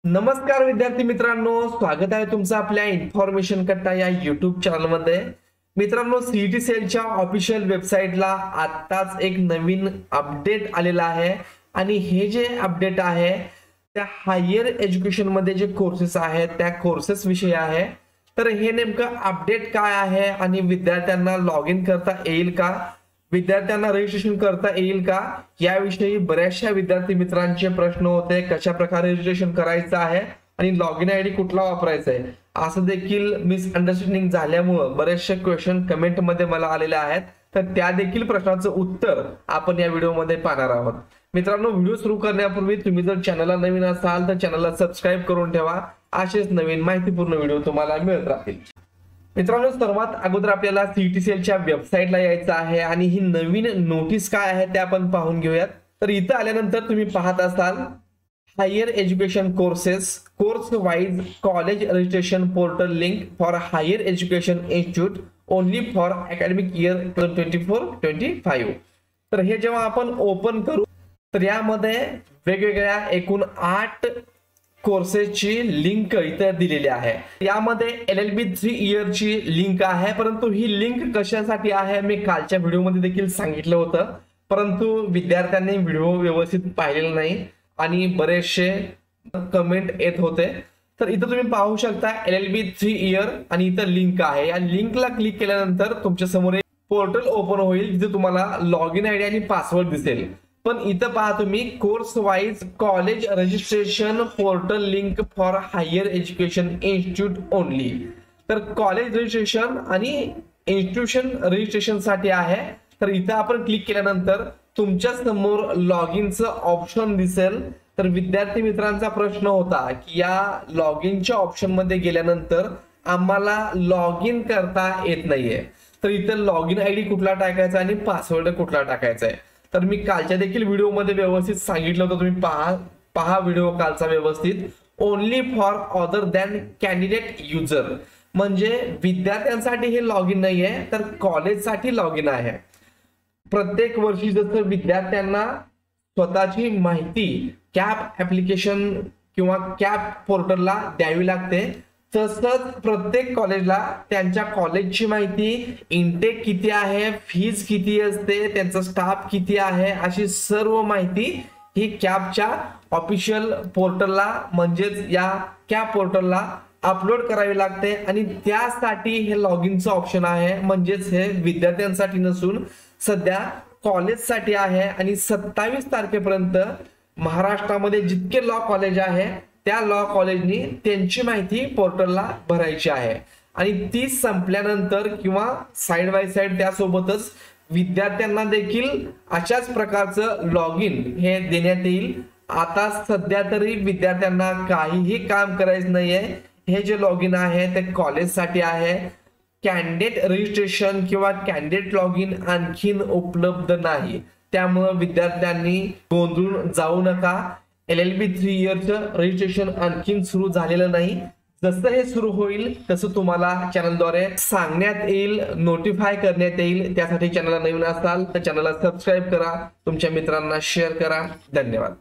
नमस्कार विद्यार्थी मित्रांनो, स्वागत आहे तुमचं आपल्या इन्फॉर्मेशन कट्टा या युट्यूब चॅनलमध्ये। मित्रांनो, सीईटी सेलच्या ऑफिशियल वेबसाईटला आताच एक नवीन अपडेट आलेला आहे आणि हे जे अपडेट आहे त्या हायर एज्युकेशन मध्ये जे कोर्सेस आहेत त्या कोर्सेस विषयी आहे। तर हे नेमकं अपडेट काय आहे आणि विद्यार्थ्यांना लॉग इन करता येईल का, विद्यार्थ्यांना रजिस्ट्रेशन करता येईल का, याविषयी बऱ्याचशा विद्यार्थी मित्रांचे प्रश्न होते। कशा प्रकारे रजिस्ट्रेशन करायचं आहे आणि लॉग इन आयडी कुठला वापरायचा आहे असं देखील मिसअंडरस्टँडिंग झाल्यामुळे बरेचसे क्वेश्चन कमेंट मध्ये मला आलेले आहेत। तर त्या देखील प्रश्नाचं उत्तर आपण या व्हिडिओमध्ये पाहणार आहोत। मित्रांनो, व्हिडिओ सुरू करण्यापूर्वी तुम्ही जर चॅनलला नवीन असाल तर चॅनलला सबस्क्राइब करून ठेवा, असेच नवीन माहितीपूर्ण व्हिडिओ तुम्हाला मिळत राहतील। मित्रांनो, सर्वात अगोदर आपल्याला सीईटी सेलच्या वेबसाईटला यायचं आहे आणि ही नवीन नोटीस काय आहे ते आपण पाहून घेऊयात। तर इथं आल्यानंतर तुम्ही पाहत असाल higher education courses course wise college registration portal link for higher education institute only for academic year 2024-25। तर हे जेव्हा आपण ओपन करू तर यामध्ये वेगवेगळ्या एकूण 8 कोर्सेसची लिंक इथं दिलेली आहे। यामध्ये LLB 3 इयरची लिंक आहे, परंतु ही लिंक कशासाठी आहे मी कालच्या व्हिडिओमध्ये देखील सांगितलं होतं, परंतु विद्यार्थ्यांनी व्हिडिओ व्यवस्थित पाहिलेला नाही आणि बरेचसे कमेंट येत होते। तर इथं तुम्ही पाहू शकता LLB 3 इयर आणि इथं लिंक आहे। या लिंकला क्लिक केल्यानंतर तुमच्या समोर एक पोर्टल ओपन होईल जिथे तुम्हाला लॉग इन आयडी आणि पासवर्ड दिसेल। पण इथं पहा तुम्ही course wise college registration portal link for higher education institute only. तर कॉलेज रजिस्ट्रेशन आणि इन्स्टिट्यूशन रजिस्ट्रेशन साठी आहे। तर इथं आपण क्लिक केल्यानंतर तुमच्या समोर लॉग इनचं ऑप्शन दिसेल। तर विद्यार्थी मित्रांचा प्रश्न होता की या लॉग इनच्या ऑप्शन मध्ये गेल्यानंतर आम्हाला लॉग इन करता येत नाहीये, तर इथं लॉग इन आयडी कुठला टाकायचा आणि पासवर्ड कुठला टाकायचा आहे। तर मी कालच्या देखील व्हिडिओ मध्ये व्यवस्थित सांगितलं होतं, तुम्ही पहा व्हिडिओ कालचा व्यवस्थित। Only for other than candidate user म्हणजे विद्यार्थ्यांसाठी हे लॉग इन नाहीये, तर कॉलेजसाठी लॉग इन आहे। प्रत्येक वर्षी जसं विद्यार्थ्यांना स्वतःची माहिती कॅप ऍप्लिकेशन किंवा कॅप पोर्टलला द्यावी लागते, तसंच प्रत्येक कॉलेजला त्यांच्या कॉलेजची माहिती, इनटेक किती आहे, फीज किती असते, त्यांचा स्टाफ किती आहे, अशी सर्व माहिती ही कॅपच्या ऑफिशियल पोर्टलला म्हणजेच या कॅप पोर्टलला अपलोड करावी लागते आणि त्यासाठी हे लॉग इनचं ऑप्शन आहे। म्हणजेच हे विद्यार्थ्यांसाठी नसून सध्या कॉलेजसाठी आहे आणि 27 तारखेपर्यंत महाराष्ट्रामध्ये जितके लॉ कॉलेज आहे त्या लॉ कॉलेजनी त्यांची माहिती पोर्टलला भरायची आहे आणि ती संपल्यानंतर किंवा साइड बाय साइड त्यासोबतच विद्यार्थ्यांना देखील अशाच प्रकारचं लॉग इन हे देण्यात येईल। आता सध्या तरी विद्यार्थ्यांना काहीही काम करायचं नाहीये। हे जे लॉग इन आहे ते कॉलेजसाठी आहे। कॅन्डिडेट रजिस्ट्रेशन किंवा कॅन्डिडेट लॉग इन आणखीन उपलब्ध नाही, त्यामुळे विद्यार्थ्यांनी गोंधळून जाऊ नका। LLB 3 इयरचं रजिस्ट्रेशन आणखीन सुरू झालेलं नाही। जसं हे सुरू होईल तसं तुम्हाला चॅनलद्वारे सांगण्यात येईल, नोटिफाय करण्यात येईल। त्यासाठी चॅनलला नवीन असाल तर चॅनलला सबस्क्राइब करा, तुमच्या मित्रांना शेअर करा। धन्यवाद।